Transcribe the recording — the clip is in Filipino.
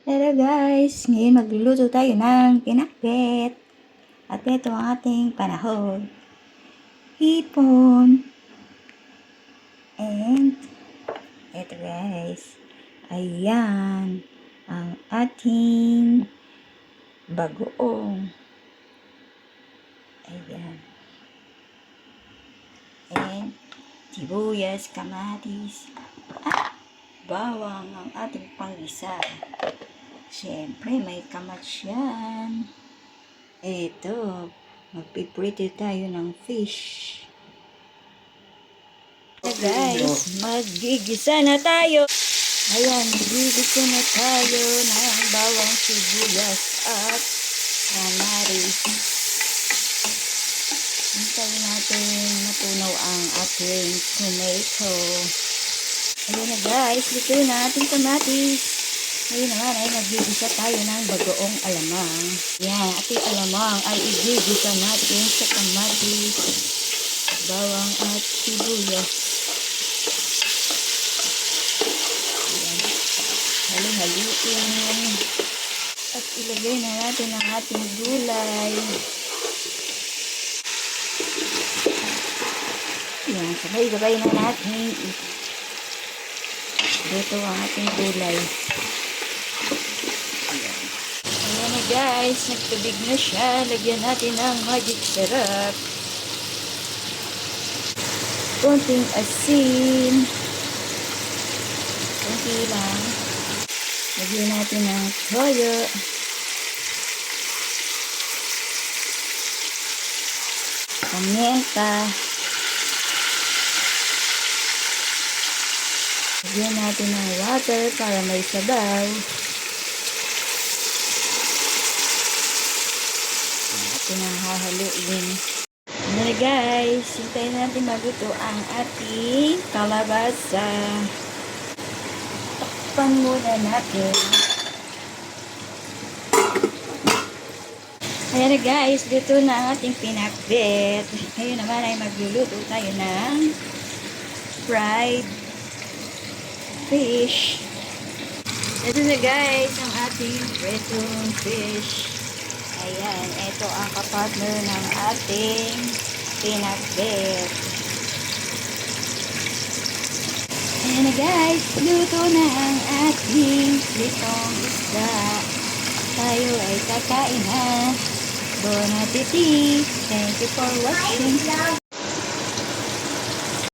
Hello guys! Ngayon magluluto tayo ng pinakbet. At ito ang ating panahon. Hipon. And ito guys. Ayan ang ating bagoong. Ayan. And sibuyas, kamatis, at bawang ang ating panggisa. Siyempre, may kamatis yan. Ito, magpiprito tayo ng fish. Guys, magigisa na tayo. Ayan, magigisa na tayo ng bawang, sibuyas at kamatis. Hintayin natin matunaw ang ating tomato. Ayan na guys, luto na ating kamatis. Ngayon naman ay magigisa tayo ng bagoong alamang. Yan, ating alamang ay igigisa natin sa kamatis, bawang at sibuyas. Yan, halo-haluin. At ilagay na natin ang ating gulay. Yan, sabay-sabay na natin. Dito ang ating gulay. Ayan na guys, nagtubig na siya. Lagyan natin ng magic syrup. Konting asin. Konti lang. Lagyan natin ng toyo. Pamienta. Lagyan natin ng water para may sabaw. Natin ang hahaluin. Ano na guys, hintayin natin maguto ang ating kalabasa. Takpan muna natin. Ayan na guys, dito na ang ating pinakbet. Ngayon naman ay magluluto tayo ng fried fish. Ito na guys, ang ating pretong fish. Ayan, ito ang kapartner ng ating pinakbet. Ayan na guys, luto na ang ating litong isda. Tayo ay kakain na. Bon appetit! Thank you for watching.